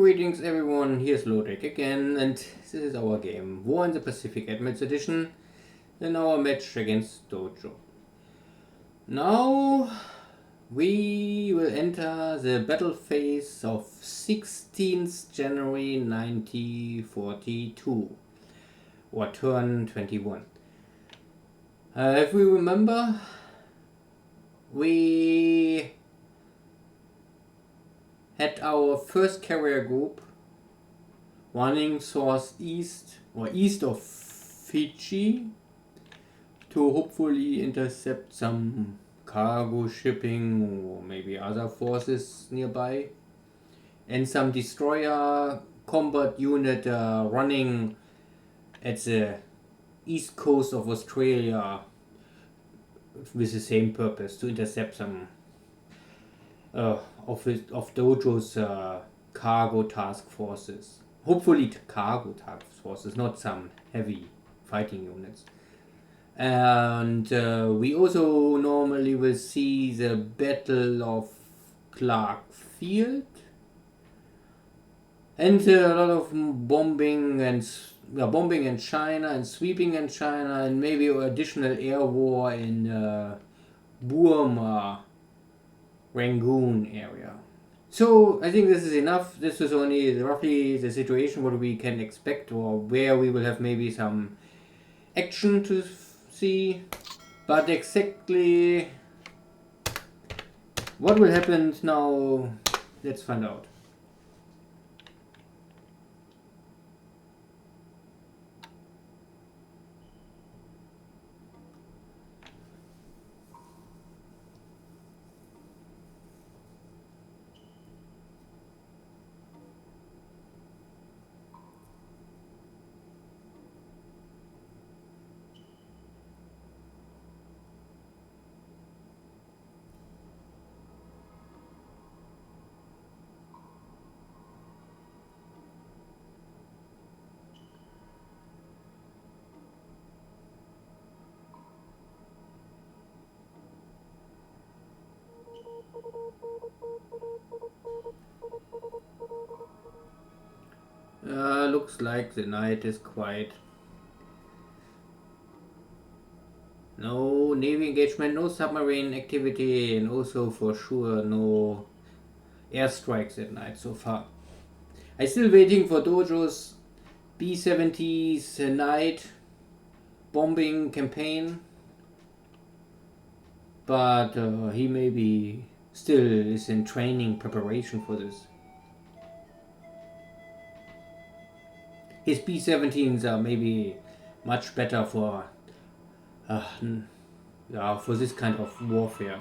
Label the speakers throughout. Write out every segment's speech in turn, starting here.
Speaker 1: Greetings everyone, here's Lodrik again, and this is our game, War in the Pacific Admits Edition, in our match against Dojo. Now we will enter the battle phase of 16th January 1942, or turn 21. If we remember, we had our first carrier group running southeast or east of Fiji to hopefully intercept some cargo shipping or maybe other forces nearby, and some destroyer combat unit running at the east coast of Australia with the same purpose, to intercept some of Dojo's cargo task forces. Hopefully cargo task forces, not some heavy fighting units. And we also normally will see the Battle of Clark Field, and a lot of bombing in China and sweeping in China, and maybe additional air war in Burma, Rangoon area. So I think this is enough. This is only roughly the situation, what we can expect, or where we will have maybe some action to see. But exactly what will happen now, let's find out. Looks like the night is quiet. No Navy engagement, no submarine activity, and also for sure no airstrikes at night so far. I'm still waiting for Dojo's B-70's night bombing campaign, but he maybe still is in training preparation for this. His B-17s are maybe much better for this kind of warfare.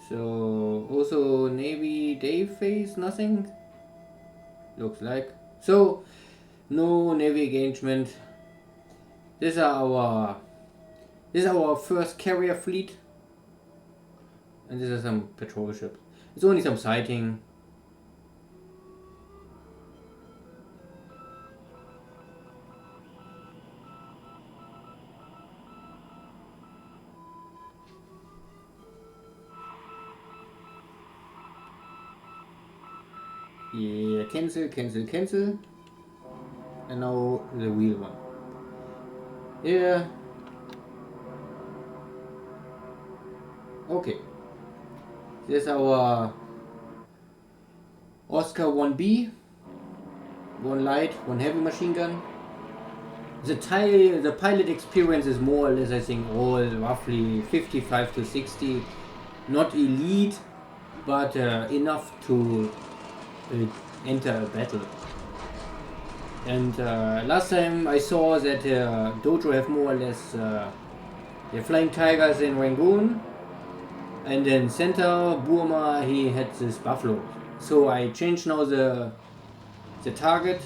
Speaker 1: So also Navy day phase, nothing looks like. So no Navy engagement. This is our first carrier fleet, and this is some patrol ship. It's only some sighting. Yeah, cancel. And now the wheel one. Yeah. Okay. This is our Oscar 1B. One light, one heavy machine gun. The pilot experience is more or less, I think, all roughly 55 to 60. Not elite, but enough to enter a battle. And last time I saw that Dojo have more or less the Flying Tigers in Rangoon, and in center Burma he had this Buffalo. So I changed now the target.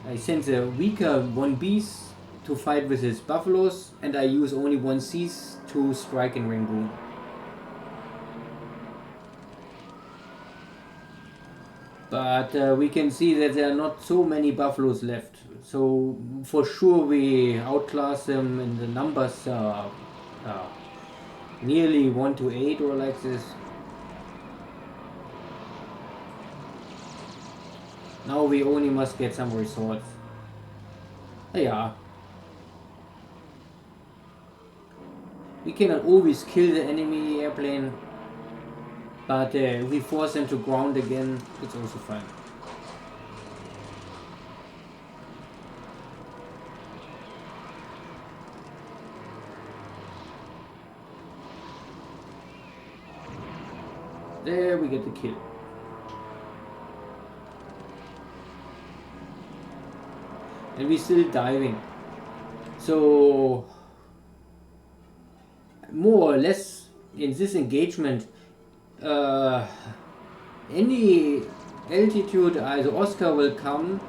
Speaker 1: I sent the weaker 1Bs to fight with his Buffaloes, and I use only 1Cs to strike in Rangoon. But we can see that there are not so many buffaloes left. So for sure we outclass them in the numbers, nearly 1 to 8 or like this. Now we only must get some resource. Yeah. We cannot always kill the enemy airplane, but if we force them to ground again, it's also fine. There we get the kill. And we're still diving. So more or less in this engagement, any altitude the Oscar will come,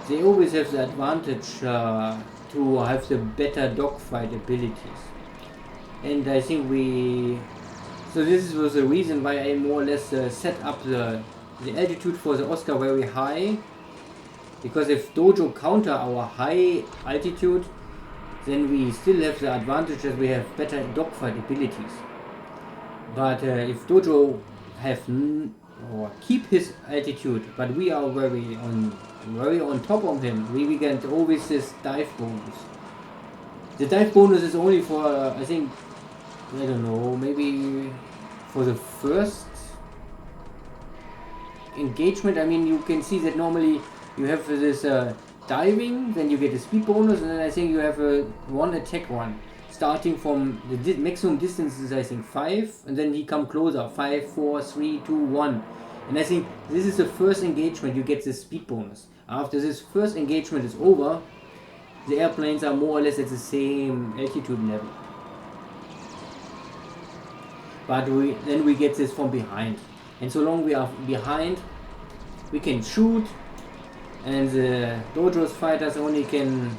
Speaker 1: they always have the advantage to have the better dogfight abilities. And I think so this was the reason why I more or less set up the altitude for the Oscar very high, because if Dojo counter our high altitude, then we still have the advantage that we have better dogfight abilities. But if Dojo have or keep his altitude, but we are very on top of him, we get always this dive bonus. The dive bonus is only for I think, I don't know, maybe for the first engagement. I mean, you can see that normally you have this diving, then you get a speed bonus, and then I think you have a one attack run. Starting from the maximum distance is I think 5, and then he come closer, 5, 4, 3, 2, 1. And I think this is the first engagement you get this speed bonus. After this first engagement is over, the airplanes are more or less at the same altitude level. But then we get this from behind. And so long we are behind, we can shoot, and the Dojo's fighters only can,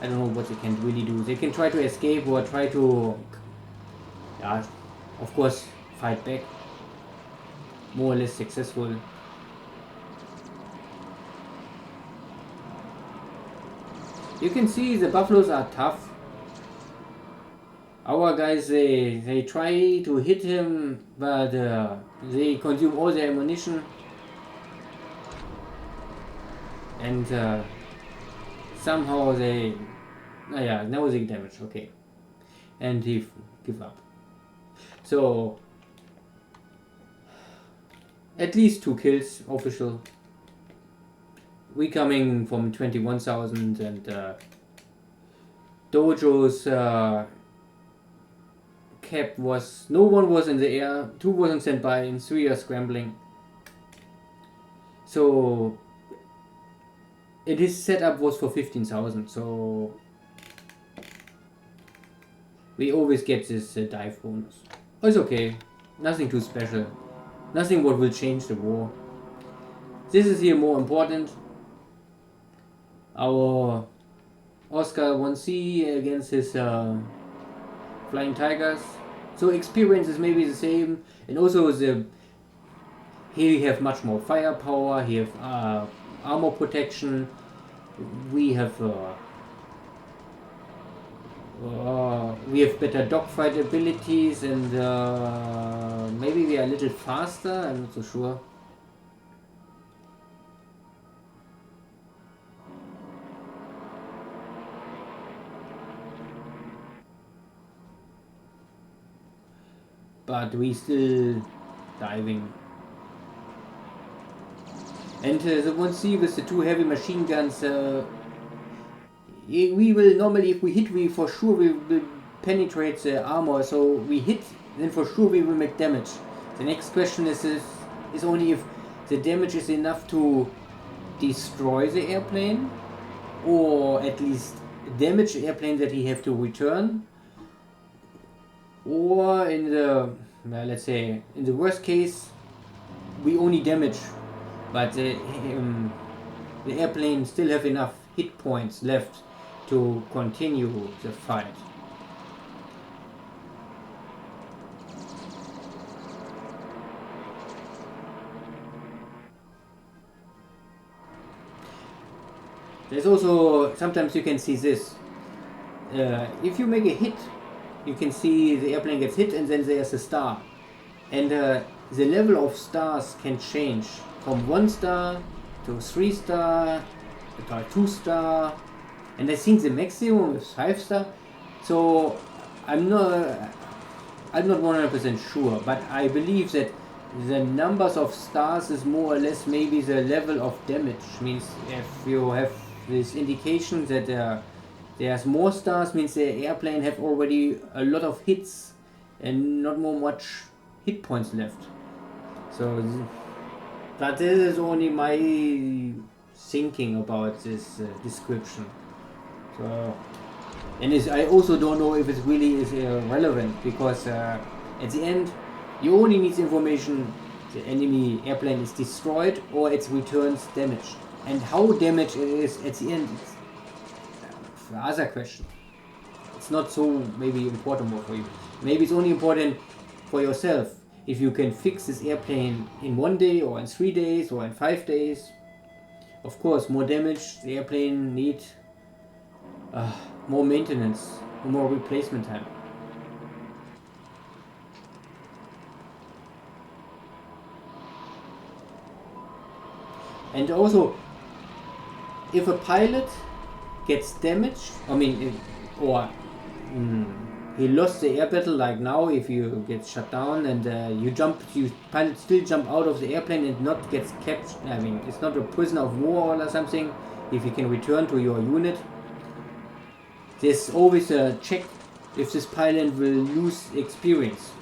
Speaker 1: I don't know what they can really do. They can try to escape or try to, yeah, of course, fight back. More or less successful. You can see the buffaloes are tough. Our guys, they try to hit him, but they consume all their ammunition. And somehow they, nausea damage, okay. And he give up. So, at least 2 kills, official. We coming from 21,000, and Dojo's cap was, no one was in the air, 2 wasn't sent by, and 3 are scrambling. So his setup was for 15,000, so we always get this dive bonus. Oh, it's okay, nothing too special, nothing what will change the war. This is here more important. Our Oscar 1C against his Flying Tigers. So experience is maybe the same, and also here we have much more firepower. He have armor protection. We have better dogfight abilities, and maybe we are a little faster. I'm not so sure. But we still diving. And the 1C with the 2 heavy machine guns, we will normally, if we hit, we for sure we will penetrate the armor. So we hit, then for sure we will make damage. The next question is only if the damage is enough to destroy the airplane, or at least damage the airplane that he have to return. Or in the, let's say, in the worst case, we only damage, but the airplane still have enough hit points left to continue the fight. There's also, sometimes you can see this. If you make a hit, you can see the airplane gets hit and then there's a star. And the level of stars can change from 1 star to 3 star to 2 star. And I think the maximum is 5 star. So I'm not 100% sure, but I believe that the numbers of stars is more or less maybe the level of damage. Means if you have this indication that there's more stars, means the airplane have already a lot of hits and not more much hit points left. So, but this is only my thinking about this description. So, and I also don't know if it really is relevant, because at the end you only need information the enemy airplane is destroyed or it returns damage, and how damaged it is at the end is the other question. It's not so maybe important more for you. Maybe it's only important for yourself if you can fix this airplane in 1 day or in 3 days or in 5 days. Of course, more damage, the airplane need more maintenance, more replacement time. And also, if a pilot gets damaged, he lost the air battle, like now, if you get shut down and pilot still jump out of the airplane and not gets captured, it's not a prisoner of war or something, if you can return to your unit, there's always a check if this pilot will lose experience.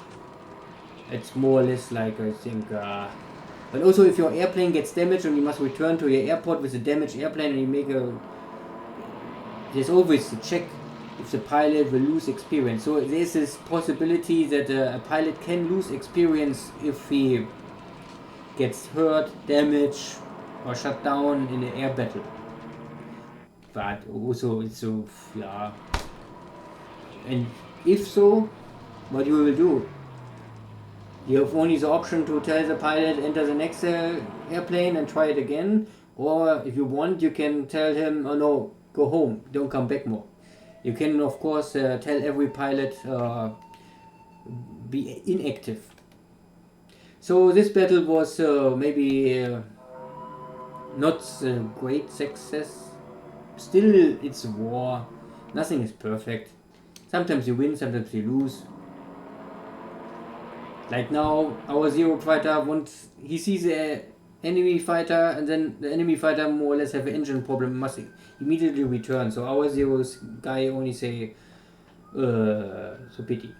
Speaker 1: It's more or less like, I think, but also if your airplane gets damaged and you must return to your airport with a damaged airplane, and there's always a check if the pilot will lose experience. So there's this possibility that a pilot can lose experience if he gets hurt, damaged, or shut down in an air battle. But also it's so, yeah. And if so, what you will do? You have only the option to tell the pilot enter the next airplane and try it again, or if you want, you can tell him, oh no, go home, don't come back more. You can of course tell every pilot be inactive. So this battle was maybe not a great success. Still, it's a war, nothing is perfect. Sometimes you win, sometimes you lose. Like now, our Zero fighter, once he sees the enemy fighter, and then the enemy fighter more or less have an engine problem, must immediately return. So our Zero's guy only say, so pity.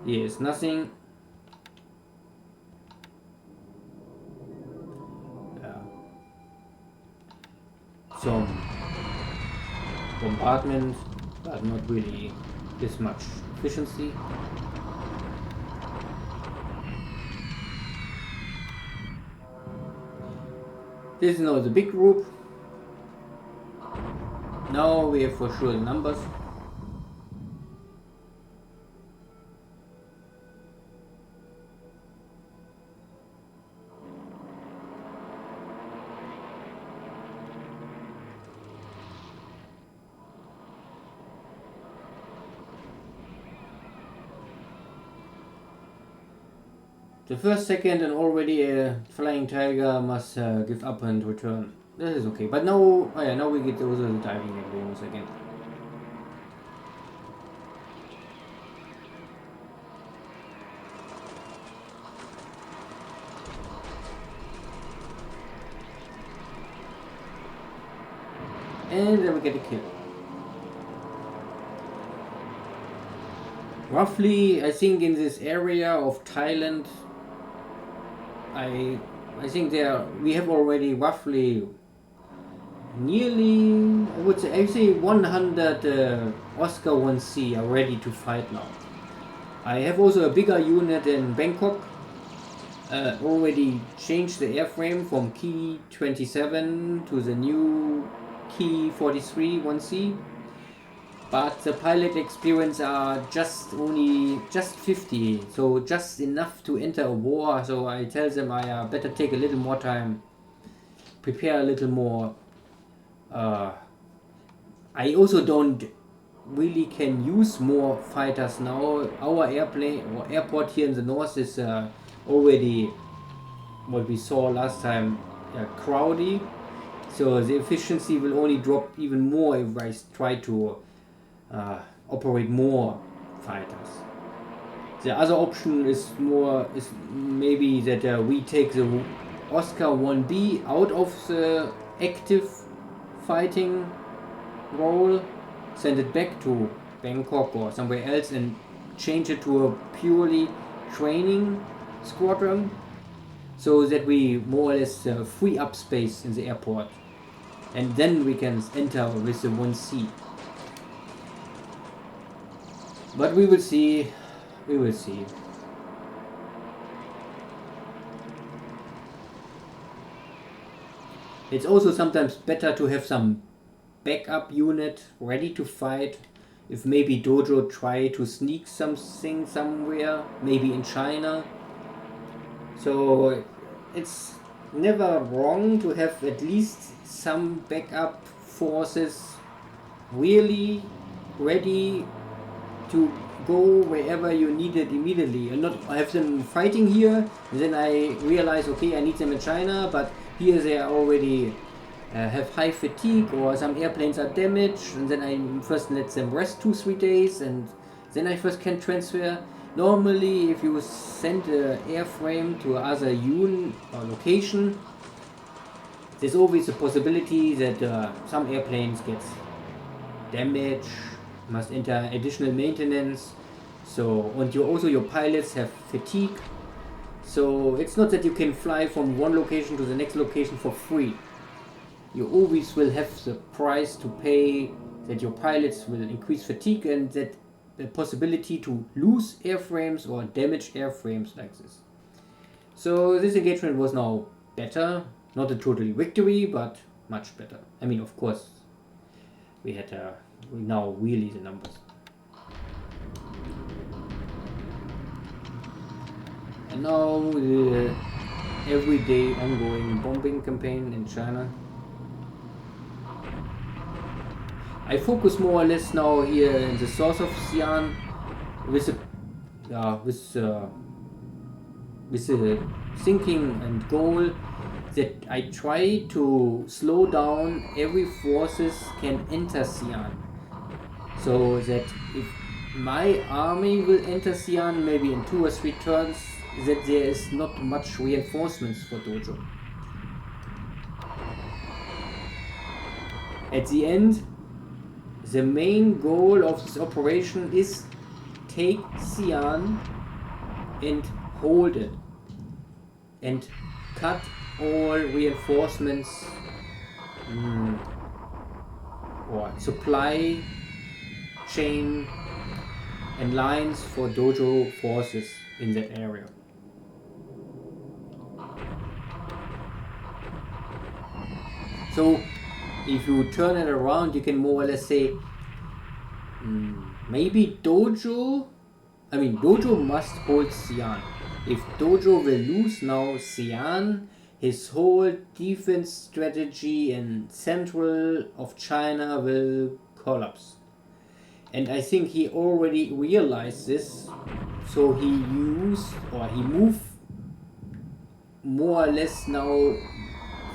Speaker 1: Yes, nothing. Yeah. Some bombardment, but not really this much efficiency. This is now the big group. Now we have for sure the numbers. The first second and already a flying tiger must give up and return. That is okay. But now, now we get also the diving bonus again. And then we get a kill. Roughly, I think in this area of Thailand, I think we have already roughly nearly, I say 100 Oscar 1C are ready to fight now. I have also a bigger unit in Bangkok, already changed the airframe from Key 27 to the new Key 43 1C, but the pilot experience are just 50, so just enough to enter a war. So I tell them I better take a little more time prepare a little more. I also don't really can use more fighters now. Our airplane or airport here in the north is already what we saw last time, crowdy. So the efficiency will only drop even more if I try to operate more fighters. The other option is maybe that we take the Oscar 1B out of the active fighting role, send it back to Bangkok or somewhere else and change it to a purely training squadron, so that we more or less free up space in the airport, and then we can enter with the 1C. But we will see. We will see. It's also sometimes better to have some backup unit ready to fight. If maybe Dojo try to sneak something somewhere, maybe in China. So it's never wrong to have at least some backup forces really ready to go wherever you need it immediately, and not have them fighting here and then I realize, okay, I need them in China, but here they are already have high fatigue or some airplanes are damaged, and then I first let them rest 2-3 days and then I first can transfer. Normally if you send an airframe to other unit or location, there's always a possibility that some airplanes get damaged, must enter additional maintenance. So, and your pilots have fatigue. So it's not that you can fly from one location to the next location for free. You always will have the price to pay, that your pilots will increase fatigue, and that the possibility to lose airframes or damage airframes like this. So this engagement was now better. Not a total victory, but much better. I mean, of course, we had now really the numbers. And now the everyday ongoing bombing campaign in China. I focus more or less now here in the south of Xi'an with the thinking and goal that I try to slow down every forces can enter Xi'an, so that if my army will enter Xi'an maybe in 2 or 3 turns, that there is not much reinforcements for Dojo. At the end, the main goal of this operation is take Xi'an and hold it and cut all reinforcements or supply chain and lines for Dojo forces in that area. So if you turn it around, you can more or less say maybe Dojo must hold Xi'an. If Dojo will lose now Xi'an, his whole defense strategy in central of China will collapse. And I think he already realized this, so he moved more or less now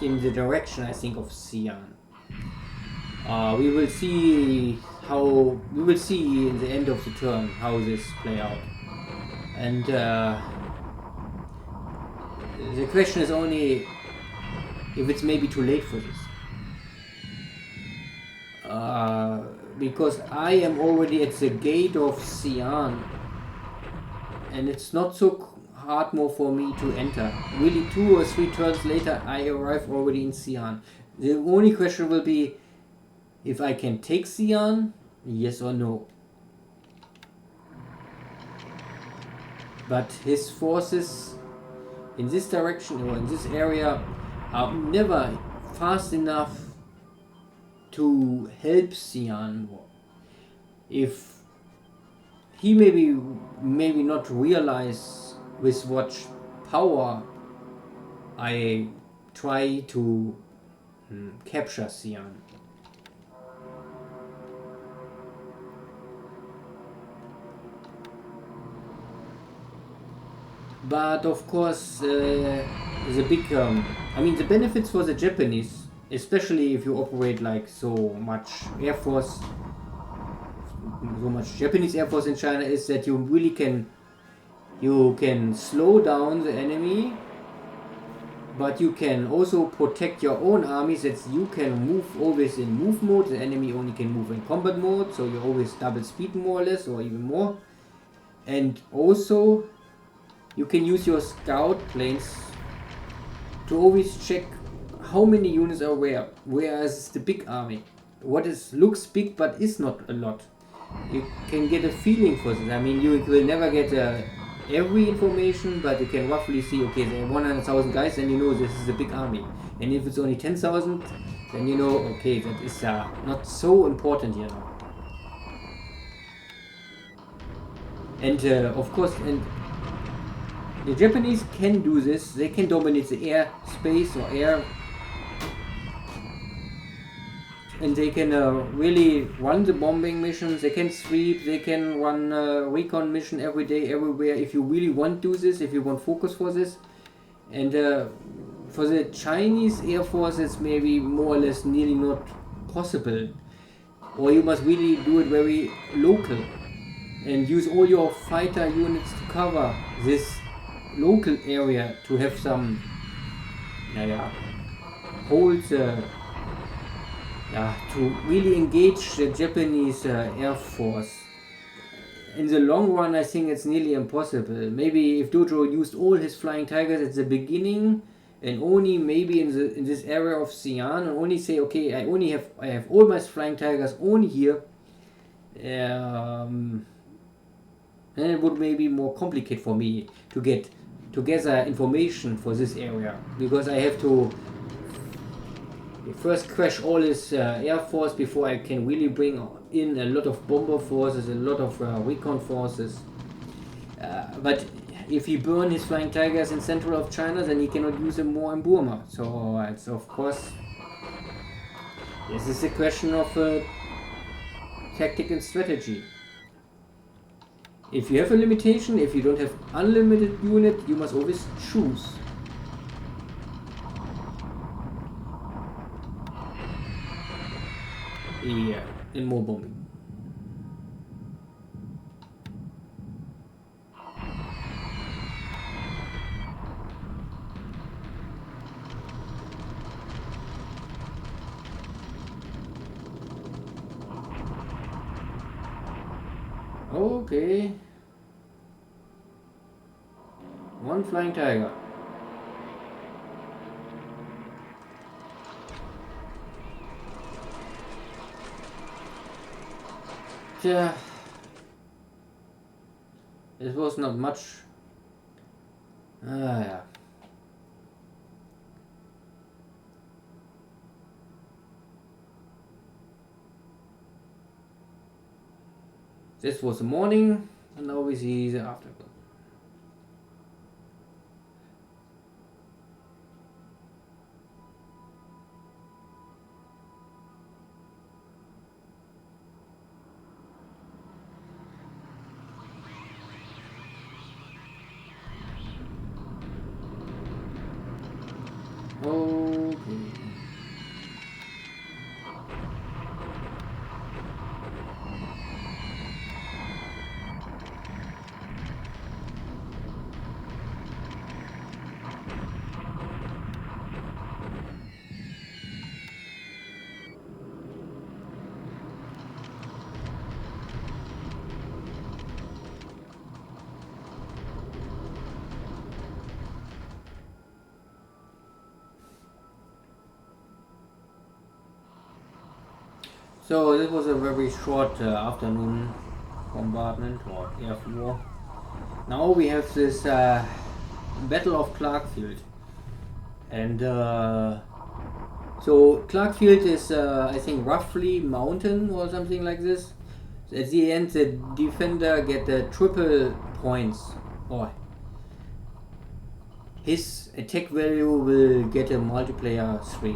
Speaker 1: in the direction, I think, of Xi'an. We will see in the end of the turn how this play out. And the question is only if it's maybe too late for this. Because I am already at the gate of Xi'an, and it's not so hard more for me to enter. Really 2 or 3 turns later I arrive already in Xi'an. The only question will be if I can take Xi'an, yes or no. But his forces in this direction or in this area are never fast enough to help Xi'an. If he maybe not realize with what power I try to capture Xi'an. But of course, the big, I mean, the benefits for the Japanese, especially if you operate like so much Air Force, so much Japanese Air Force in China, is that you really can slow down the enemy, but you can also protect your own armies. That you can move always in move mode. The enemy only can move in combat mode, so you always double speed more or less, or even more. And also, you can use your scout planes to always check how many units are where. Whereas the big army, looks big but is not a lot. You can get a feeling for this. I mean, you will never get every information, but you can roughly see, okay, there are 100,000 guys, and you know this is a big army. And if it's only 10,000, then you know, okay, that is not so important here now. And of course, and the Japanese can do this. They can dominate the air space or air, and they can really run the bombing missions. They can sweep. They can run recon mission every day, everywhere. If you really want to do this, if you want focus for this, and for the Chinese Air Force, it's maybe more or less nearly not possible, or you must really do it very local, and use all your fighter units to cover this local area to have some hold to really engage the Japanese Air Force. In the long run, I think it's nearly impossible. Maybe if Dojo used all his flying tigers at the beginning, and only maybe in this area of Xi'an, and only say, okay, I have all my flying tigers only here, then it would maybe more complicated for me to get together information for this area, because I have to first crash all his air force before I can really bring in a lot of bomber forces, a lot of recon forces. But if he burn his flying tigers in central of China, then he cannot use them more in Burma. So it's of course, this is a question of tactical strategy. If you have a limitation, if you don't have unlimited unit, you must always choose. Yeah, and more bombing. Okay. One flying tiger. Yeah. It was not much. Yeah. This was the morning, and now we see the afternoon. Okay. So this was a very short afternoon bombardment or air war. Now we have this Battle of Clarkfield, and so Clarkfield is I think roughly mountain or something like this. At the end, the defender get the triple points, or his attack value will get a multiplier 3.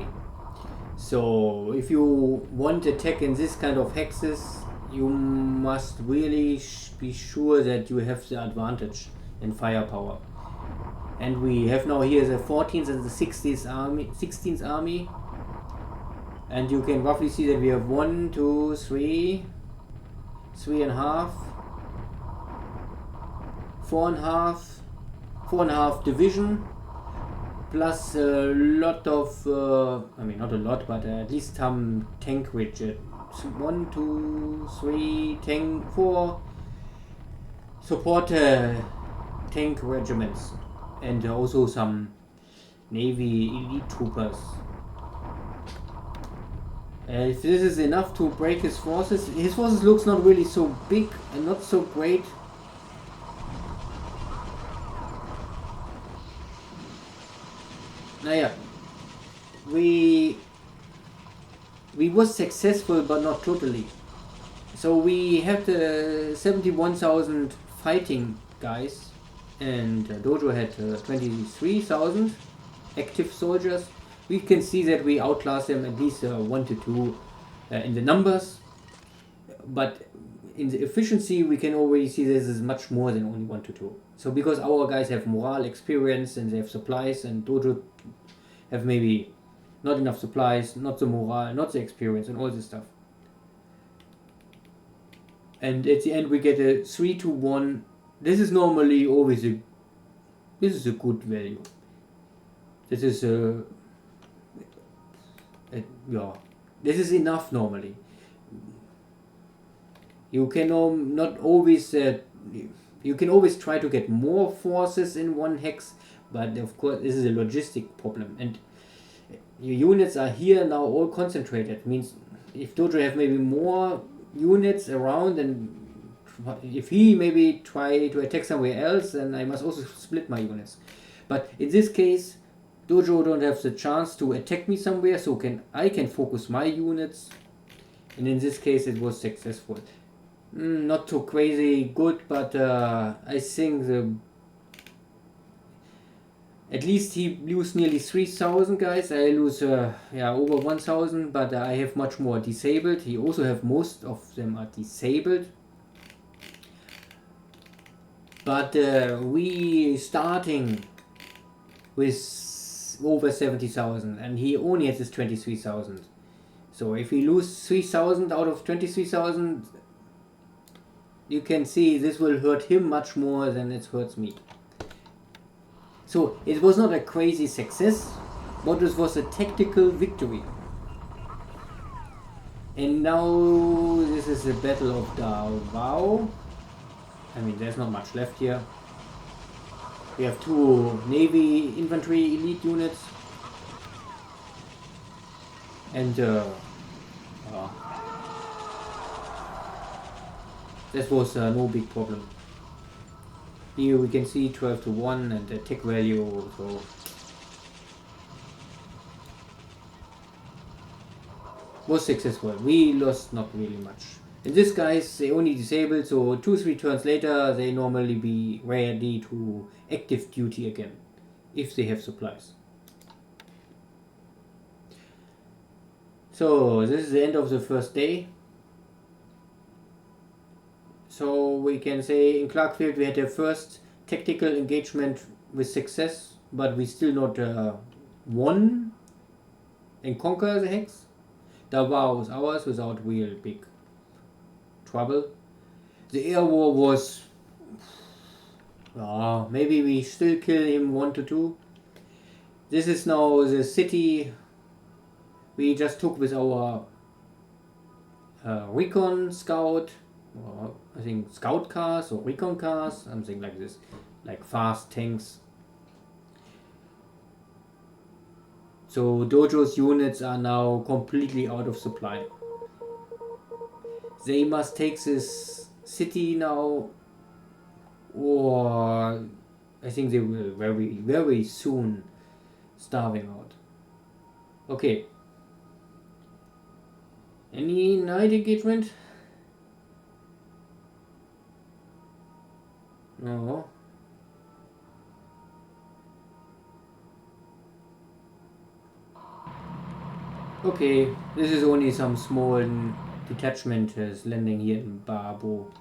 Speaker 1: So if you want attack in this kind of hexes, you must really be sure that you have the advantage in firepower. And we have now here the 14th and the 16th army. And you can roughly see that we have 1, 2, 3, 3.5, 4.5, 4.5 division, plus a lot of, I mean not a lot, but at least some tank widget. 1, 2, 3, tank, 4 support tank regiments, and also some Navy elite troopers. If this is enough to break his forces looks not really so big and not so great. Naja, we was successful, but not totally. So we had 71,000 fighting guys, and Dojo had 23,000 active soldiers. We can see that we outclass them at least 1 to 2 in the numbers, but in the efficiency we can already see this is much more than only 1 to 2. So because our guys have morale, experience, and they have supplies, and Dojo have maybe not enough supplies, not the morale, not the experience, and all this stuff. And at the end we get a 3 to 1. This is normally always a good value. This is yeah, this is enough normally. You can not always you can always try to get more forces in one hex, but of course this is a logistic problem, and your units are here now all concentrated. Means if Dojo have maybe more units around, and if he maybe try to attack somewhere else, then I must also split my units. But in this case, Dojo don't have the chance to attack me somewhere, so I can focus my units, and in this case it was successful. Not too crazy good, but I think at least he lose nearly 3,000 guys. I lose over 1,000, but I have much more disabled. He also have most of them are disabled. But we starting with over 70,000, and he only has this 23,000. So if we lose 3,000 out of 23,000, you can see this will hurt him much more than it hurts me. So it was not a crazy success, but it was a tactical victory. And now this is the Battle of Davao. I mean, there's not much left here. We have 2 Navy infantry elite units, and this was no big problem. Here we can see 12 to 1 and the attack value, so was successful. We lost not really much. And these guys, they only disabled, so 2-3 turns later they normally be ready to active duty again, if they have supplies. So this is the end of the first day. So we can say in Clarkfield we had a first tactical engagement with success, but we still not won and conquer the hex. Davao was ours without real big trouble. The air war was maybe we still kill him 1 to 2. This is now the city we just took with our recon scout, or I think scout cars or recon cars, something like this, like fast tanks. So Dojo's units are now completely out of supply. They must take this city now, or I think they will very, very soon starving out. Okay. Any night engagement? No. Okay, this is only some small detachment landing here in Babo.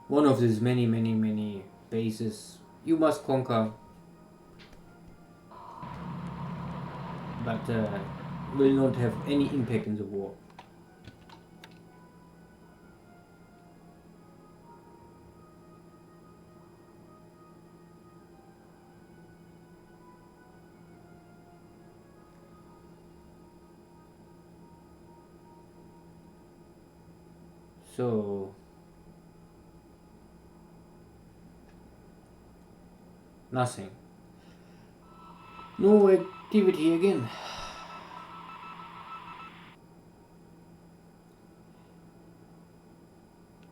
Speaker 1: One of these many bases you must conquer, but will not have any impact in the war. So nothing. No activity again.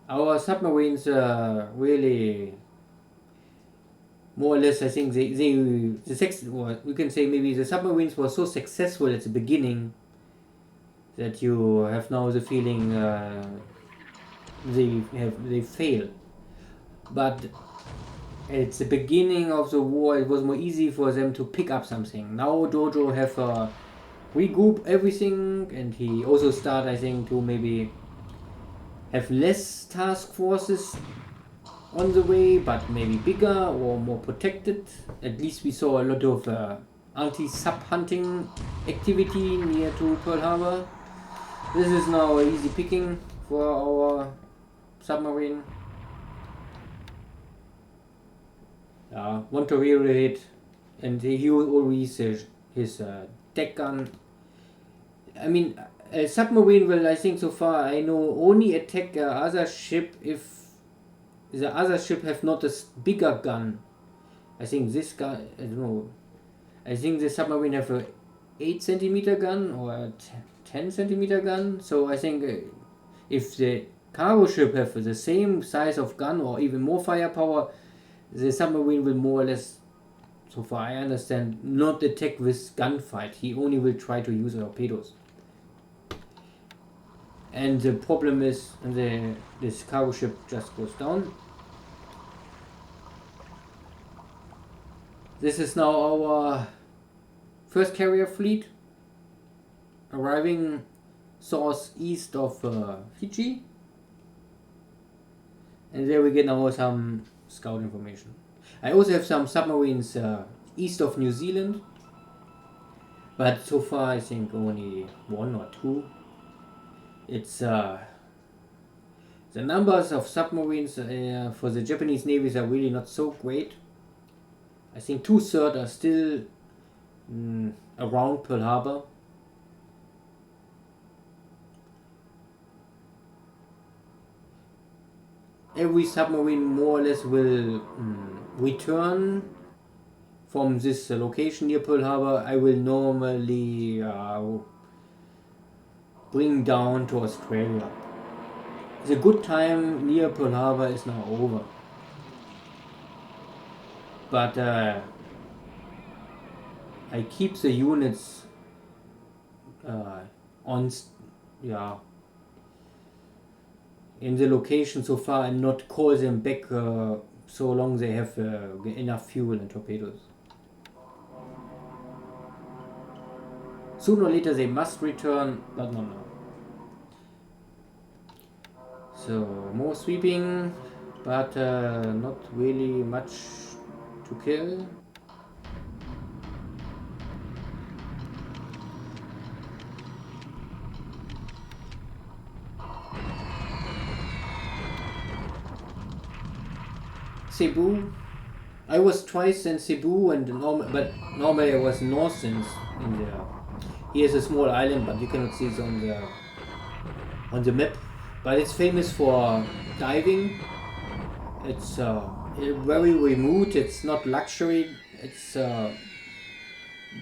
Speaker 1: Our submarines really more or less I think we can say maybe the submarines were so successful at the beginning that you have now the feeling they fail. But at the beginning of the war it was more easy for them to pick up something. Now Dojo have regroup everything, and he also start I think to maybe have less task forces on the way, but maybe bigger or more protected. At least we saw a lot of anti-sub hunting activity near to Pearl Harbor. This is now easy picking for our submarine. One torpedo hit, and he always his deck gun. I mean, a submarine will, I think so far I know, only attack other ship if the other ship have not a bigger gun. I think this gun, I don't know. I think the submarine have a 8 centimeter gun or a 10 centimeter gun. So I think if the cargo ship have the same size of gun or even more firepower, the submarine will more or less, so far I understand, not attack with gunfight. He only will try to use torpedoes. And the problem is this cargo ship just goes down. This is now our first carrier fleet arriving southeast of Fiji. And there we get now some scout information. I also have some submarines east of New Zealand. But so far I think only one or two. It's the numbers of submarines for the Japanese navies are really not so great. I think 2/3 are still around Pearl Harbor. Every submarine more or less will return from this location near Pearl Harbor. I will normally bring down to Australia. The good time near Pearl Harbor is now over. But I keep the units in the location so far and not call them back so long they have enough fuel and torpedoes. Sooner or later they must return, but not now. So more sweeping, but not really much to kill. Cebu. I was twice in Cebu, and but normally I was north in there. Here's a small island, but you cannot see it on the map. But it's famous for diving. It's very remote. It's not luxury. It's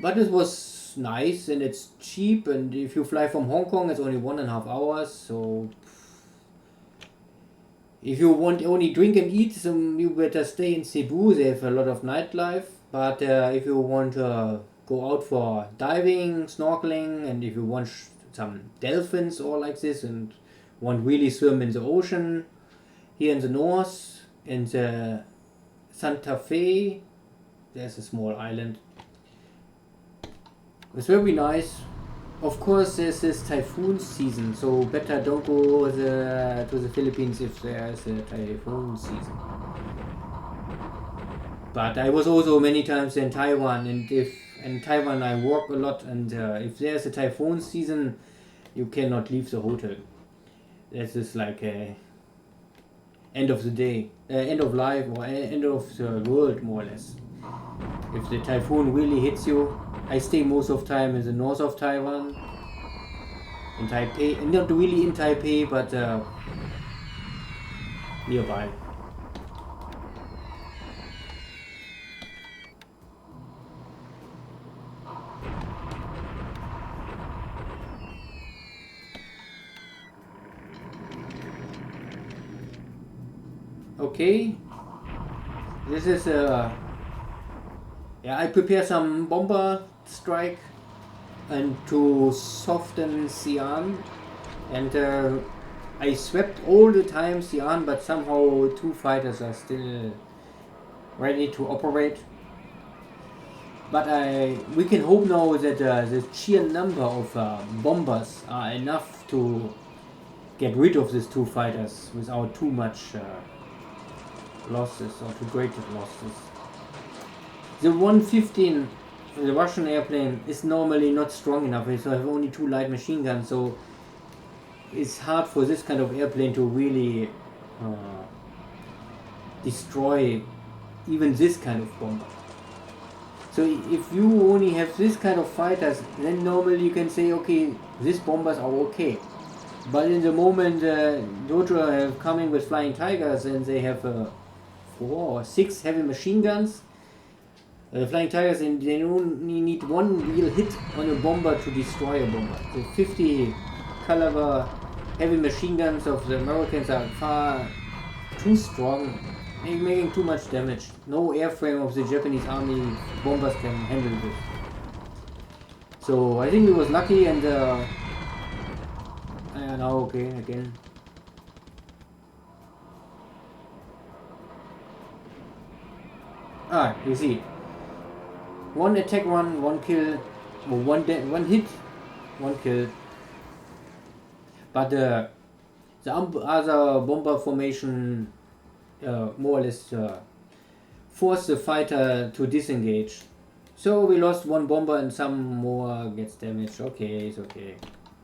Speaker 1: but it was nice and it's cheap. And if you fly from Hong Kong, it's only 1.5 hours. So if you want only drink and eat, you better stay in Cebu. They have a lot of nightlife. But if you want to go out for diving, snorkeling, and if you want some dolphins or like this and want really swim in the ocean, here in the north, in the Santa Fe, there's a small island. It's very nice. Of course, there's this typhoon season, so better don't go to the Philippines if there's a typhoon season. But I was also many times in Taiwan, and in Taiwan I work a lot, and if there's a typhoon season, you cannot leave the hotel. This is like a end of the day, end of life, or end of the world, more or less. If the typhoon really hits you, I stay most of time in the north of Taiwan, in Taipei, not really in Taipei, but nearby. Okay, this is yeah, I prepare some bomber strike and to soften Xi'an, and I swept all the time Xi'an, but somehow two fighters are still ready to operate. But we can hope now that the sheer number of bombers are enough to get rid of these two fighters without too much losses or too great losses. The 115, the Russian airplane, is normally not strong enough. It have only two light machine guns, so it's hard for this kind of airplane to really destroy even this kind of bomber. So if you only have this kind of fighters, then normally you can say, okay, these bombers are okay. But in the moment Dojo have coming with Flying Tigers, and they have 4 or 6 heavy machine guns. The Flying Tigers, and they only need one real hit on a bomber to destroy a bomber. The 50 caliber heavy machine guns of the Americans are far too strong, making too much damage. No airframe of the Japanese army bombers can handle this. So I think we was lucky, and now okay again. You see, one attack run, one kill, or one hit, one kill. But the other bomber formation more or less force the fighter to disengage. So we lost one bomber and some more gets damaged. Okay, it's okay.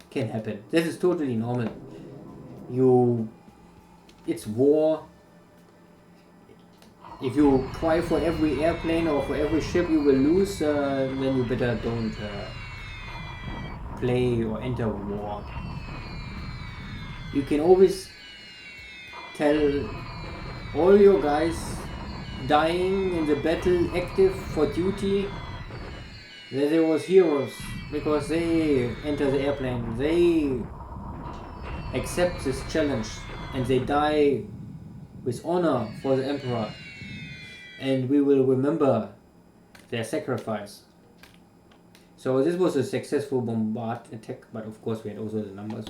Speaker 1: Can happen. This is totally normal. It's war. If you cry for every airplane or for every ship you will lose, then you better don't play or enter war. You can always tell all your guys dying in the battle, active for duty, that they was heroes because they enter the airplane, they accept this challenge, and they die with honor for the emperor, and we will remember their sacrifice. So this was a successful bombard attack, but of course we had also the numbers.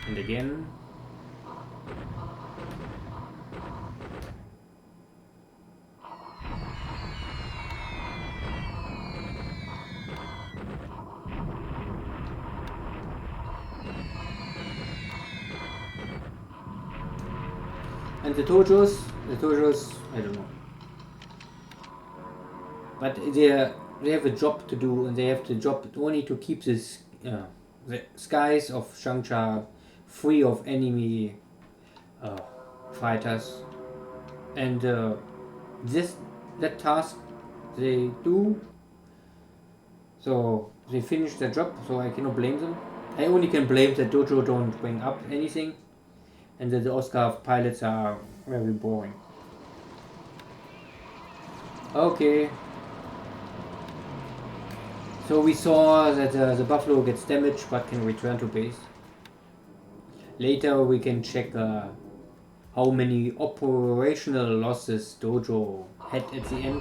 Speaker 1: And again. And the Dojos, I don't know. But they have a job to do, and they have the job only to keep this the skies of Changsha free of enemy fighters, and that task they do. So they finish their job. So I cannot blame them. I only can blame that Dojo don't bring up anything, and that the Oscar pilots are very boring. Okay. So we saw that the Buffalo gets damaged but can return to base. Later we can check how many operational losses Dojo had at the end.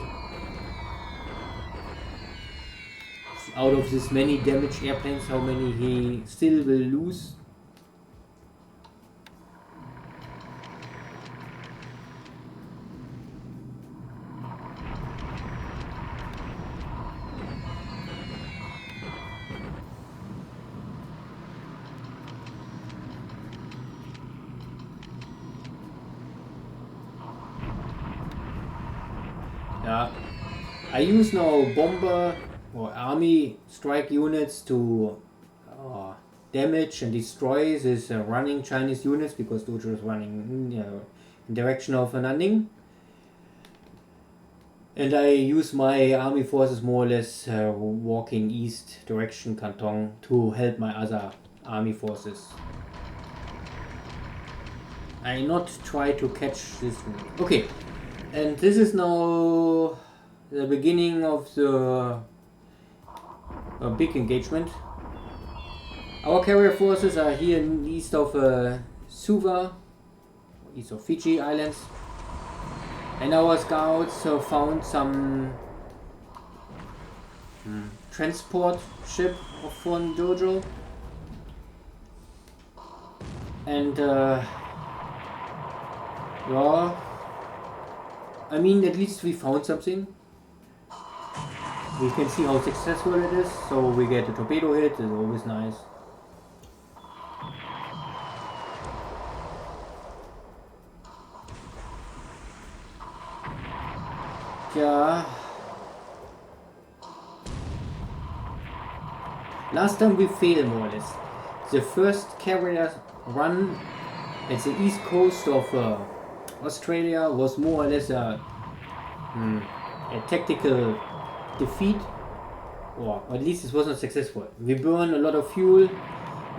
Speaker 1: Out of this many damaged airplanes, how many he still will lose. use now bomber or army strike units to damage and destroy these running Chinese units, because Dojo is running in direction of Nanning. And I use my army forces more or less walking east direction Canton to help my other army forces. I not try to catch this one. Okay, and this is now the beginning of the big engagement. Our carrier forces are here in east of Suva, east of Fiji Islands, and our scouts found some transport ship from Dojo, and yeah, I mean, at least we found something. We can see how successful it is, so we get a torpedo hit, it's always nice. Yeah. Last time we failed more or less. The first carrier run at the east coast of Australia was more or less a tactical defeat, or at least it was not successful. We burned a lot of fuel.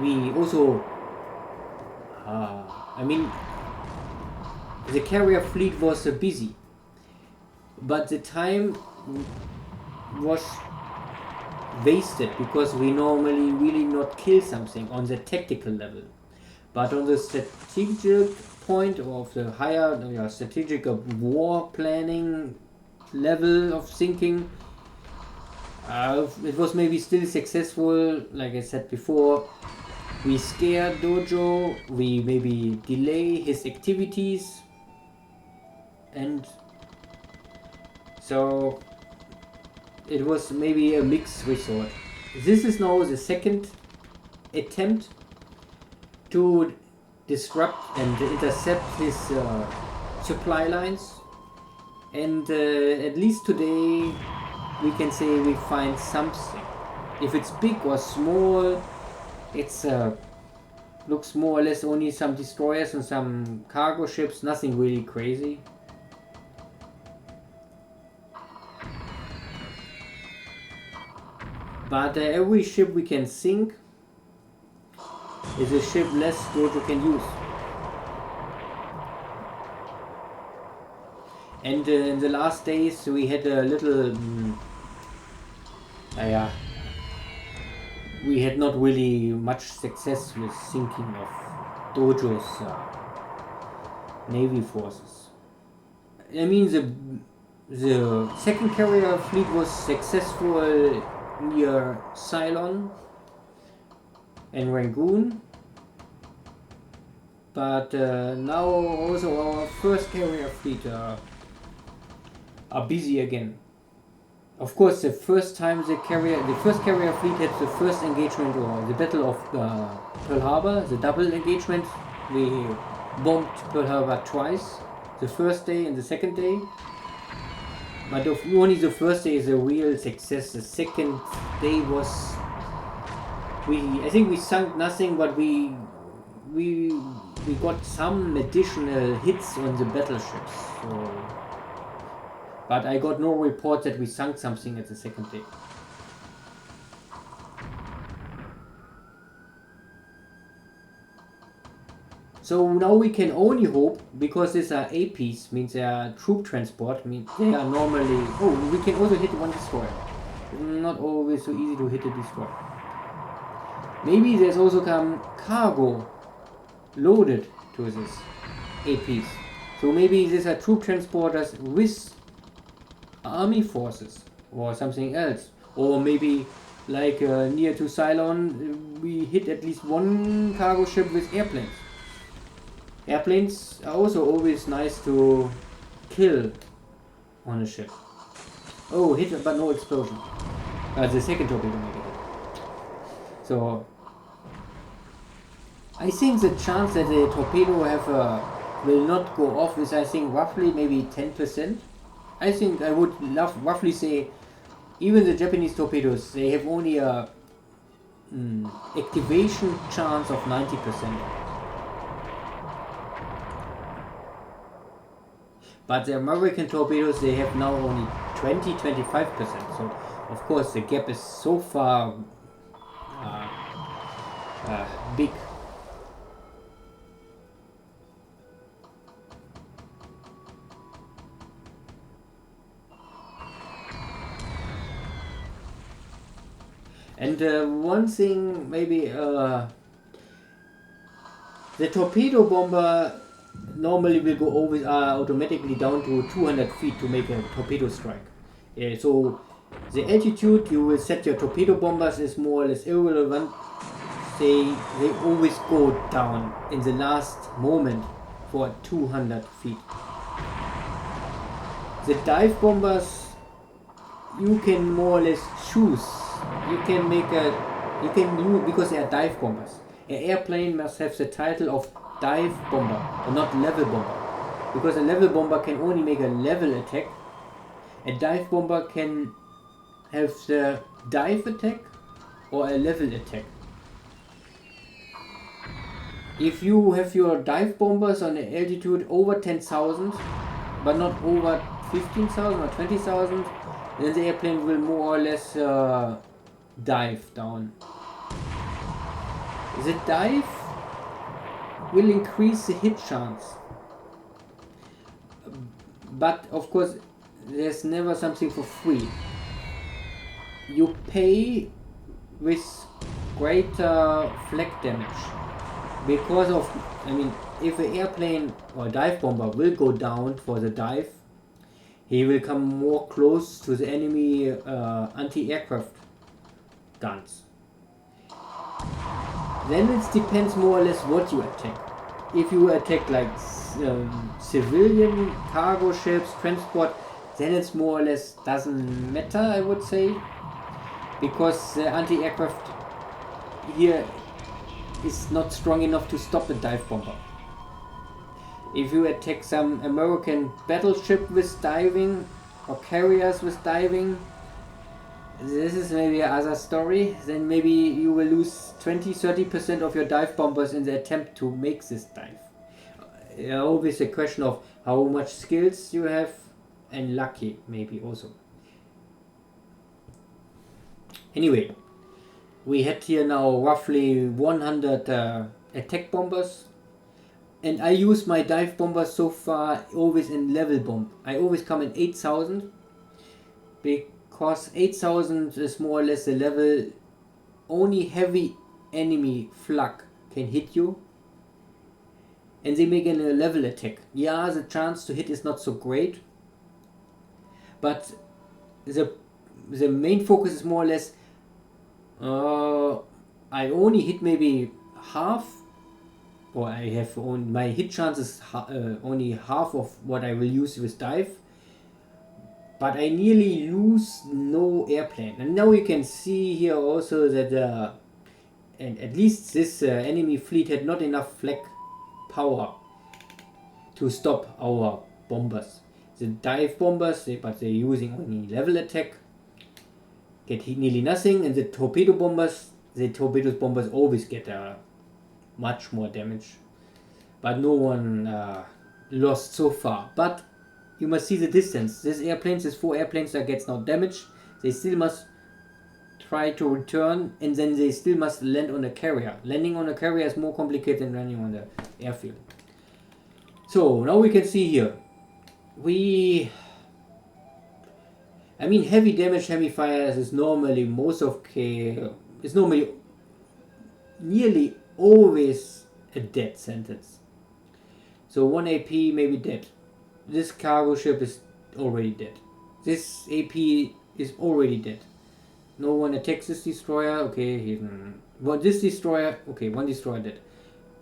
Speaker 1: We also, I mean, the carrier fleet was busy, but the time was wasted because we normally really not kill something on the tactical level, but on the strategic point of the higher strategic war planning level of thinking, it was maybe still successful. Like I said before, we scared Dojo, we maybe delay his activities, and so it was maybe a mixed result. This is now the second attempt to disrupt and intercept his supply lines, and at least today we can say we find something. If it's big or small, it's looks more or less only some destroyers and some cargo ships, nothing really crazy. But every ship we can sink is a ship less Dojo can use. And in the last days we had a little we had not really much success with sinking of Dojo's navy forces. I mean, the second carrier fleet was successful near Ceylon and Rangoon, but now also our first carrier fleet are busy again. Of course, the first time the first carrier fleet had the first engagement, or the Battle of Pearl Harbor, the double engagement. We bombed Pearl Harbor twice, the first day and the second day. But only the first day is a real success. The second day was, I think we sunk nothing, but we got some additional hits on the battleships. So, but I got no report that we sunk something at the second day. So now we can only hope, because these are APs, means they are troop transport, means they are normally... Oh, we can also hit one destroyer. Not always so easy to hit a destroyer. Maybe there's also some cargo loaded to this APs. So maybe these are troop transporters with army forces or something else. Or maybe like near to Ceylon, we hit at least one cargo ship with airplanes. Airplanes are also always nice to kill on a ship. Oh, hit but no explosion. The second torpedo made it. So I think the chance that the torpedo will not go off is, I think, roughly maybe 10%. I think I would roughly say even the Japanese torpedoes, they have only a activation chance of 90%. But the American torpedoes, they have now only 20-25%. So of course the gap is so far big. And one thing, maybe the torpedo bomber normally will go always automatically down to 200 feet to make a torpedo strike. So the altitude you will set your torpedo bombers is more or less irrelevant. They always go down in the last moment for 200 feet. The dive bombers, you can more or less choose. You can use, because they are dive bombers. An airplane must have the title of dive bomber or not level bomber, because a level bomber can only make a level attack. A dive bomber can have the dive attack or a level attack. If you have your dive bombers on an altitude over 10,000 but not over 15,000 or 20,000, then the airplane will more or less dive down. The dive will increase the hit chance, but of course there's never something for free. You pay with greater flak damage because of, if an airplane or dive bomber will go down for the dive, he will come more close to the enemy anti-aircraft guns. Then it depends more or less what you attack. If you attack like civilian cargo ships, transport, then it's more or less doesn't matter, I would say, because the anti-aircraft here is not strong enough to stop a dive bomber. If you attack some American battleship with diving or carriers with diving, this is maybe another story. Then maybe you will lose 20-30% of your dive bombers in the attempt to make this dive. Always a question of how much skills you have and lucky maybe also. Anyway, we had here now roughly 100 attack bombers, and I use my dive bombers so far always in level bomb. I always come in 8,000 because 8,000 is more or less the level only heavy enemy flak can hit you, and they make a level attack. Yeah, the chance to hit is not so great, but the main focus is more or less I only hit maybe half, or I have only, my hit chance is only half of what I will use with dive, but I nearly lose no airplane. And now you can see here also that and at least this enemy fleet had not enough flak power to stop our bombers. The dive bombers, but they're using only level attack, get nearly nothing, and the torpedo bombers always get much more damage, but no one lost so far. But you must see the distance. These 4 airplanes that gets no damage, they still must try to return, and then they still must land on a carrier. Landing on a carrier is more complicated than landing on the airfield. So now we can see here, heavy damage, heavy fires is normally nearly always a dead sentence. So 1 AP may be dead. This cargo ship is already dead. This AP is already dead. No one attacks this destroyer. Okay, this destroyer. Okay, 1 destroyer dead.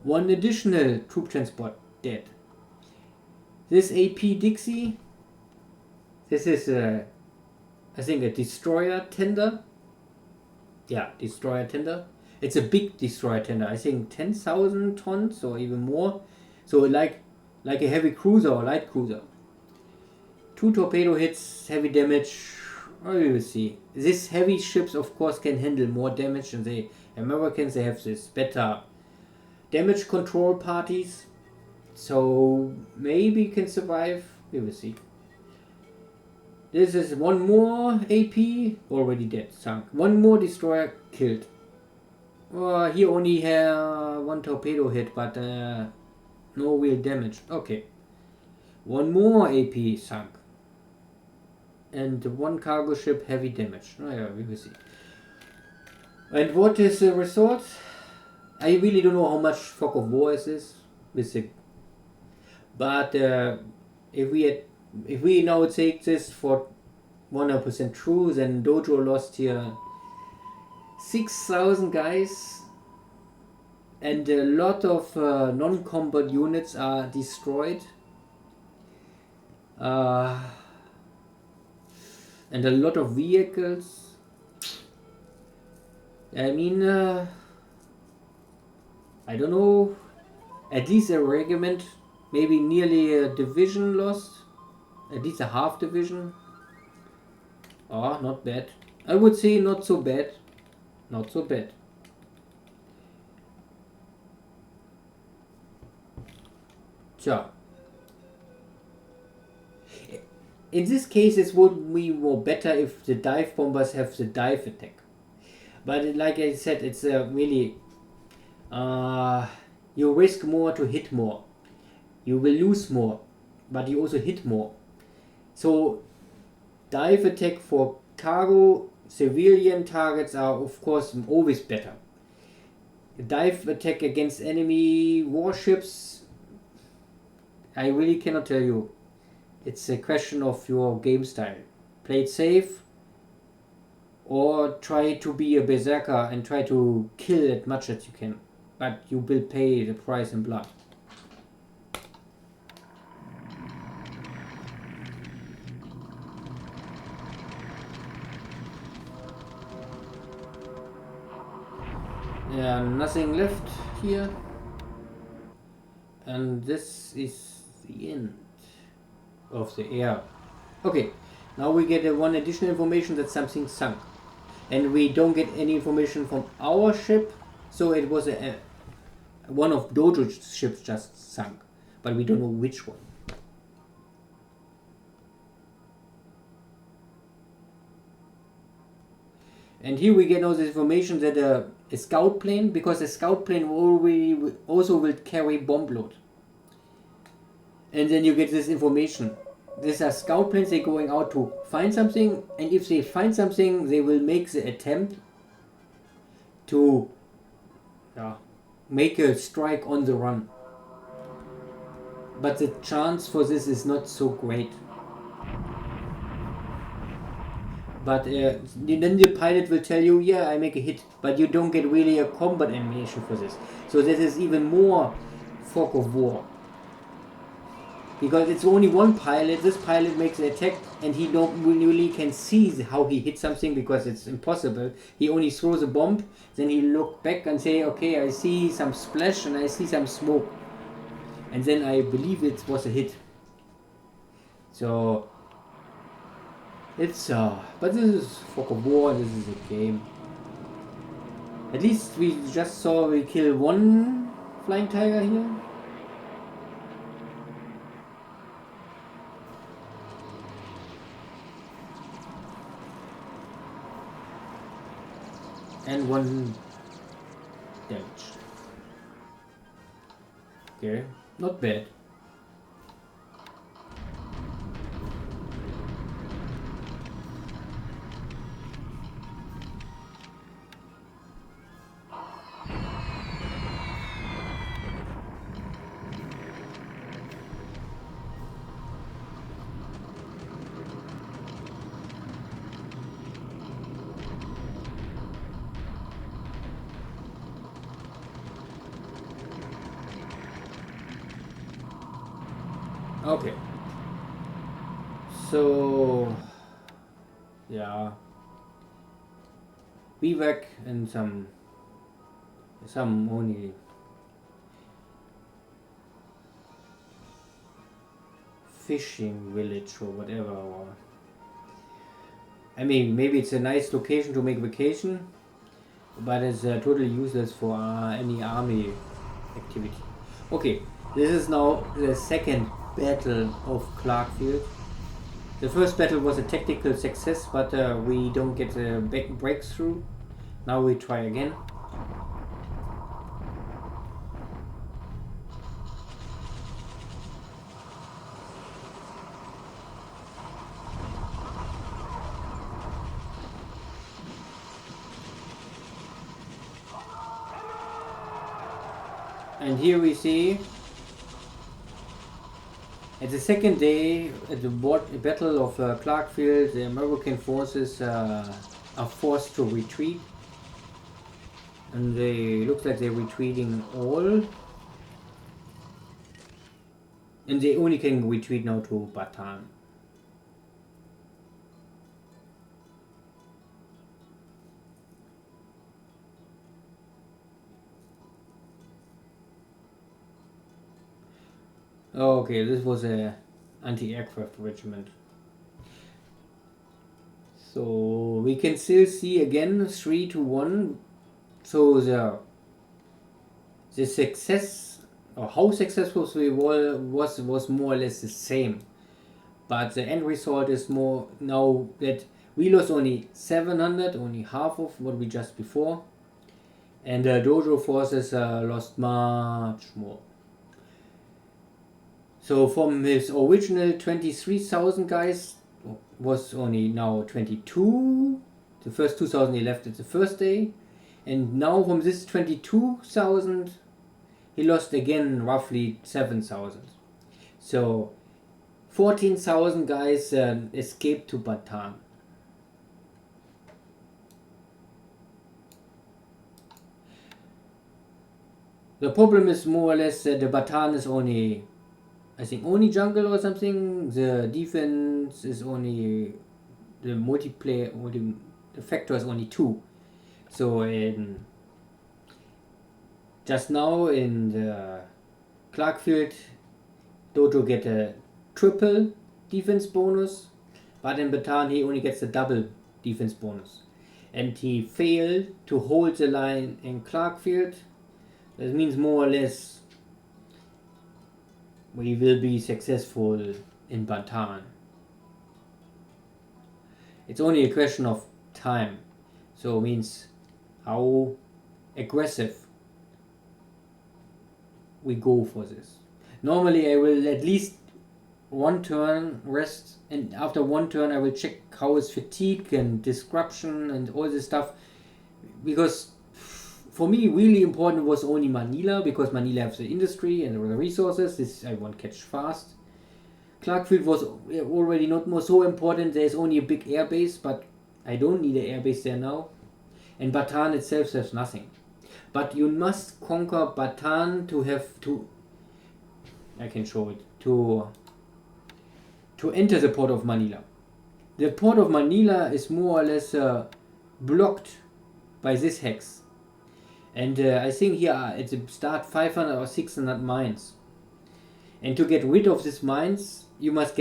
Speaker 1: 1 additional troop transport dead. This AP Dixie. This is I think a destroyer tender. Yeah, destroyer tender. It's a big destroyer tender. I think 10,000 tons or even more. So like a heavy cruiser or light cruiser. 2 torpedo hits, heavy damage. Oh, we will see. These heavy ships, of course, can handle more damage, and the Americans, they have this better damage control parties. So maybe can survive. We will see. This is one more AP, already dead, sunk. One more destroyer killed. He only had 1 torpedo hit, but no real damage. Okay. One more AP sunk. And 1 cargo ship heavy damage. Oh yeah, we will see. And what is the result? I really don't know how much fog of war is this. With the, but if we now take this for 100% true, then Dojo lost here 6,000 guys, and a lot of non-combat units are destroyed, and a lot of vehicles. I mean, I don't know, at least a regiment, maybe nearly a division lost, at least a half division. Oh, not bad. I would say not so bad. Not so bad. Tja. In this case, it would be more better if the dive bombers have the dive attack. But like I said, it's really... you risk more to hit more. You will lose more, but you also hit more. So, dive attack for cargo, civilian targets are of course always better. Dive attack against enemy warships, I really cannot tell you. It's a question of your game style. Play it safe, or try to be a berserker and try to kill as much as you can. But you will pay the price in blood. Yeah, nothing left here. And this is the end of the air. Okay, now we get one additional information that something sunk. And we don't get any information from our ship, so it was one of Dojo's ships just sunk. But we don't know which one. And here we get all this information that a scout plane, because a scout plane also will carry bomb load. And then you get this information. These are scout planes, they're going out to find something, and if they find something, they will make the attempt to make a strike on the run. But the chance for this is not so great. But then the pilot will tell you, yeah, I make a hit, but you don't get really a combat animation for this. So this is even more fog of war. Because it's only one pilot, this pilot makes an attack and he don't really can see how he hit something because it's impossible. He only throws a bomb, then he look back and say, okay, I see some splash and I see some smoke. And then I believe it was a hit. So... it's but this is fog of war, this is a game. At least we just saw we kill one flying tiger here. And 1 damage. Okay, not bad. Okay. So, yeah, bivouac and some only fishing village or whatever. Or, I mean, maybe it's a nice location to make vacation, but it's totally useless for any army activity. Okay, this is now the second battle of Clarkfield. The first battle was a tactical success, but we don't get a breakthrough. Now we try again. And here we see at the second day at the Battle of Clarkfield, the American forces are forced to retreat, and they look like they're retreating all, and they only can retreat now to Bataan. Okay, this was a anti-aircraft regiment. So we can still see again 3-1. So the success, or how successful we were, was more or less the same. But the end result is more now that we lost only 700, only half of what we just before, and the Dojo forces lost much more. So from his original 23,000 guys was only now 22. The first 2,000 he left at the first day, and now from this 22,000 he lost again roughly 7,000. So 14,000 guys escaped to Bataan. The problem is more or less that the Bataan is only, I think, only jungle or something. The defense is only, the multiplayer, the factor is only 2. So just now in the Clarkfield, Dojo get a triple defense bonus, but in Bataan he only gets a double defense bonus. And he failed to hold the line in Clarkfield. That means more or less we will be successful in Bataan. It's only a question of time. So it means how aggressive we go for this. Normally I will at least one turn rest, and after one turn I will check how is fatigue and disruption and all this stuff, because for me really important was only Manila, because Manila has the industry and the resources. This I want catch fast. Clarkfield was already not more so important. There's only a big airbase, but I don't need an airbase there now. And Bataan itself has nothing. But you must conquer Bataan to have to, I can show it, to enter the port of Manila. The port of Manila is more or less blocked by this hex. And I think here at the start 500 or 600 mines. And to get rid of these mines, you must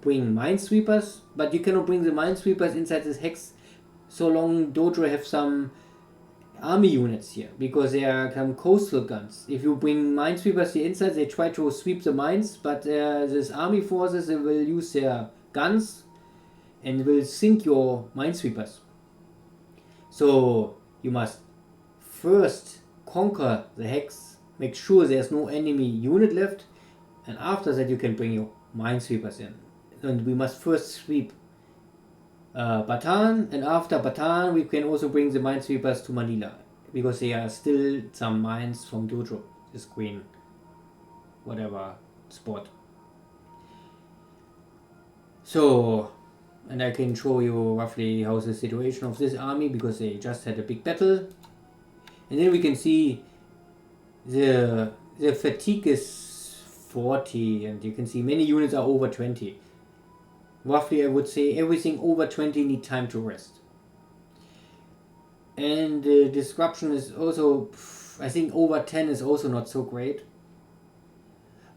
Speaker 1: bring minesweepers, but you cannot bring the minesweepers inside this hex so long Dojo have some army units here, because they are some coastal guns. If you bring minesweepers here inside, they try to sweep the mines, but these army forces, they will use their guns and will sink your minesweepers. So you must first conquer the hex, make sure there's no enemy unit left, and after that you can bring your minesweepers in. And we must first sweep Bataan, and after Bataan we can also bring the minesweepers to Manila, because there are still some mines from Dojo, this green whatever spot. So, and I can show you roughly how's the situation of this army, because they just had a big battle. And then we can see the fatigue is 40, and you can see many units are over 20. Roughly I would say everything over 20 need time to rest. And the disruption is also, I think over 10 is also not so great.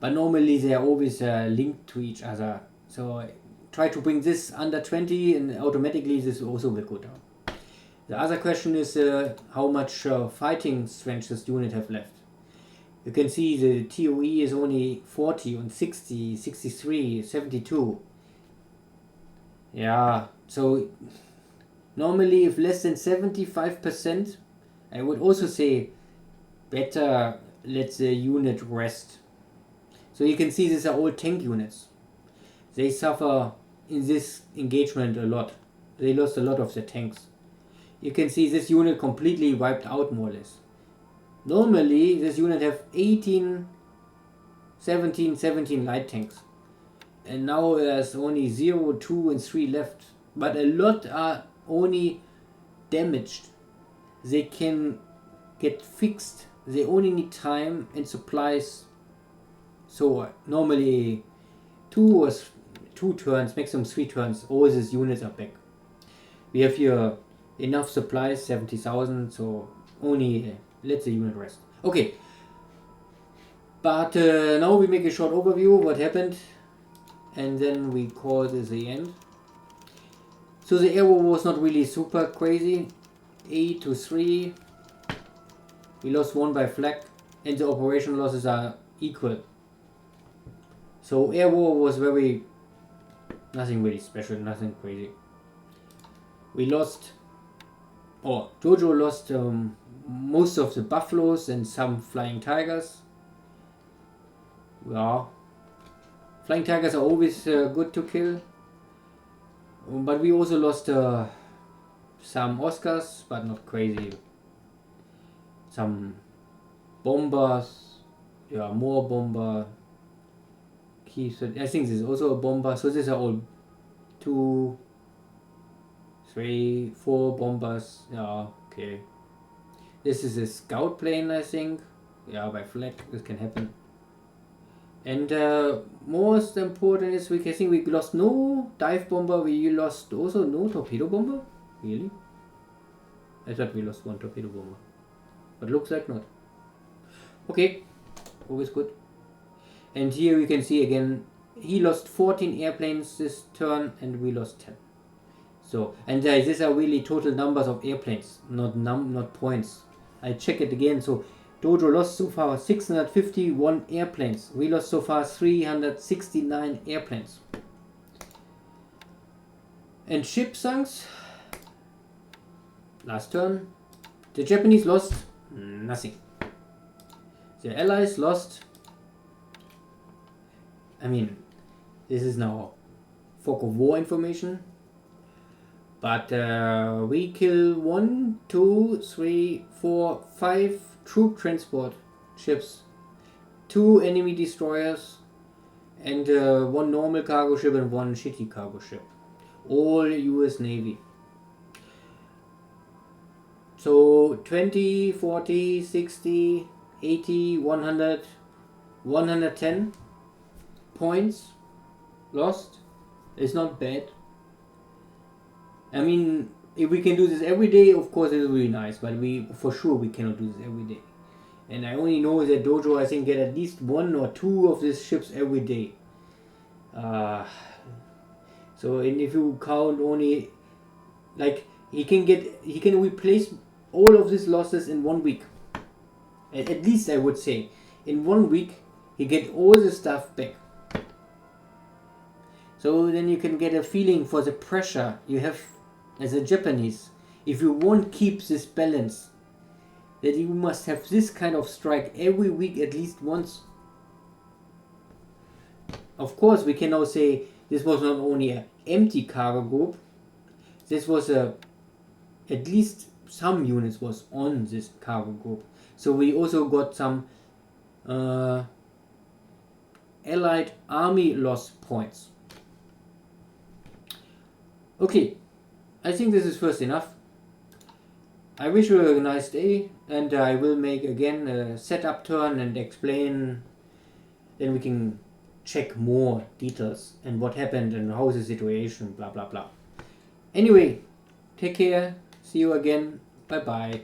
Speaker 1: but normally they are always linked to each other. So try to bring this under 20 and automatically this also will go down. The other question is how much fighting strength this unit have left. You can see the TOE is only 40 on 60, 63, 72. Yeah, so normally if less than 75%, I would also say better let the unit rest. So you can see these are all tank units. They suffer in this engagement a lot. They lost a lot of their tanks. You can see this unit completely wiped out more or less. Normally this unit have 18, 17 light tanks. And now there's only 0, 2 and 3 left. But a lot are only damaged. They can get fixed. They only need time and supplies. So normally 2 turns, maximum 3 turns, all these units are back. We have here enough supplies, 70,000, so only let the unit rest. Okay, but now we make a short overview of what happened and then we call this the end. So the air war was not really super crazy. 8-3. We lost 1 by flak and the operation losses are equal. So air war was nothing really special, nothing crazy. We lost, Dojo lost most of the buffaloes and some flying tigers. Yeah, flying tigers are always good to kill. But we also lost some Oscars, but not crazy. Some bombers, yeah, more bomber. Keeps it. I think this is also a bomber. So these are all 2, 3, 4 bombers. Yeah, okay. This is a scout plane, I think. Yeah, by flag, this can happen. And most important is I think we lost no dive bomber. We lost also no torpedo bomber. Really? I thought we lost 1 torpedo bomber, but looks like not. Okay, always good. And here we can see again, he lost 14 airplanes this turn and we lost 10. So, and these are really total numbers of airplanes, not points. I check it again. So Dojo lost so far 651 airplanes. We lost so far 369 airplanes. And ship sunks. Last turn. The Japanese lost nothing. The Allies lost. I mean, this is now fog of war information. But we kill 1, 2, 3, 4, 5 troop transport ships, 2 enemy destroyers, and 1 normal cargo ship and 1 shitty cargo ship. All US Navy. So 20, 40, 60, 80, 100, 110 points lost. It's not bad. I mean, if we can do this every day, of course it is really nice, but for sure we cannot do this every day. And I only know that Dojo, I think, get at least 1 or 2 of these ships every day. So, and if you count only, like, he can replace all of these losses in 1 week. At least I would say, in 1 week, he get all the stuff back. So then you can get a feeling for the pressure you have as a Japanese. If you won't keep this balance, that you must have this kind of strike every week at least once. Of course, we can now say this was not only an empty cargo group. This was at least some units was on this cargo group. So we also got some Allied army loss points. Okay, I think this is first enough. I wish you a nice day, and I will make again a setup turn and explain. Then we can check more details and what happened and how is the situation, blah blah blah. Anyway, take care, see you again, bye bye.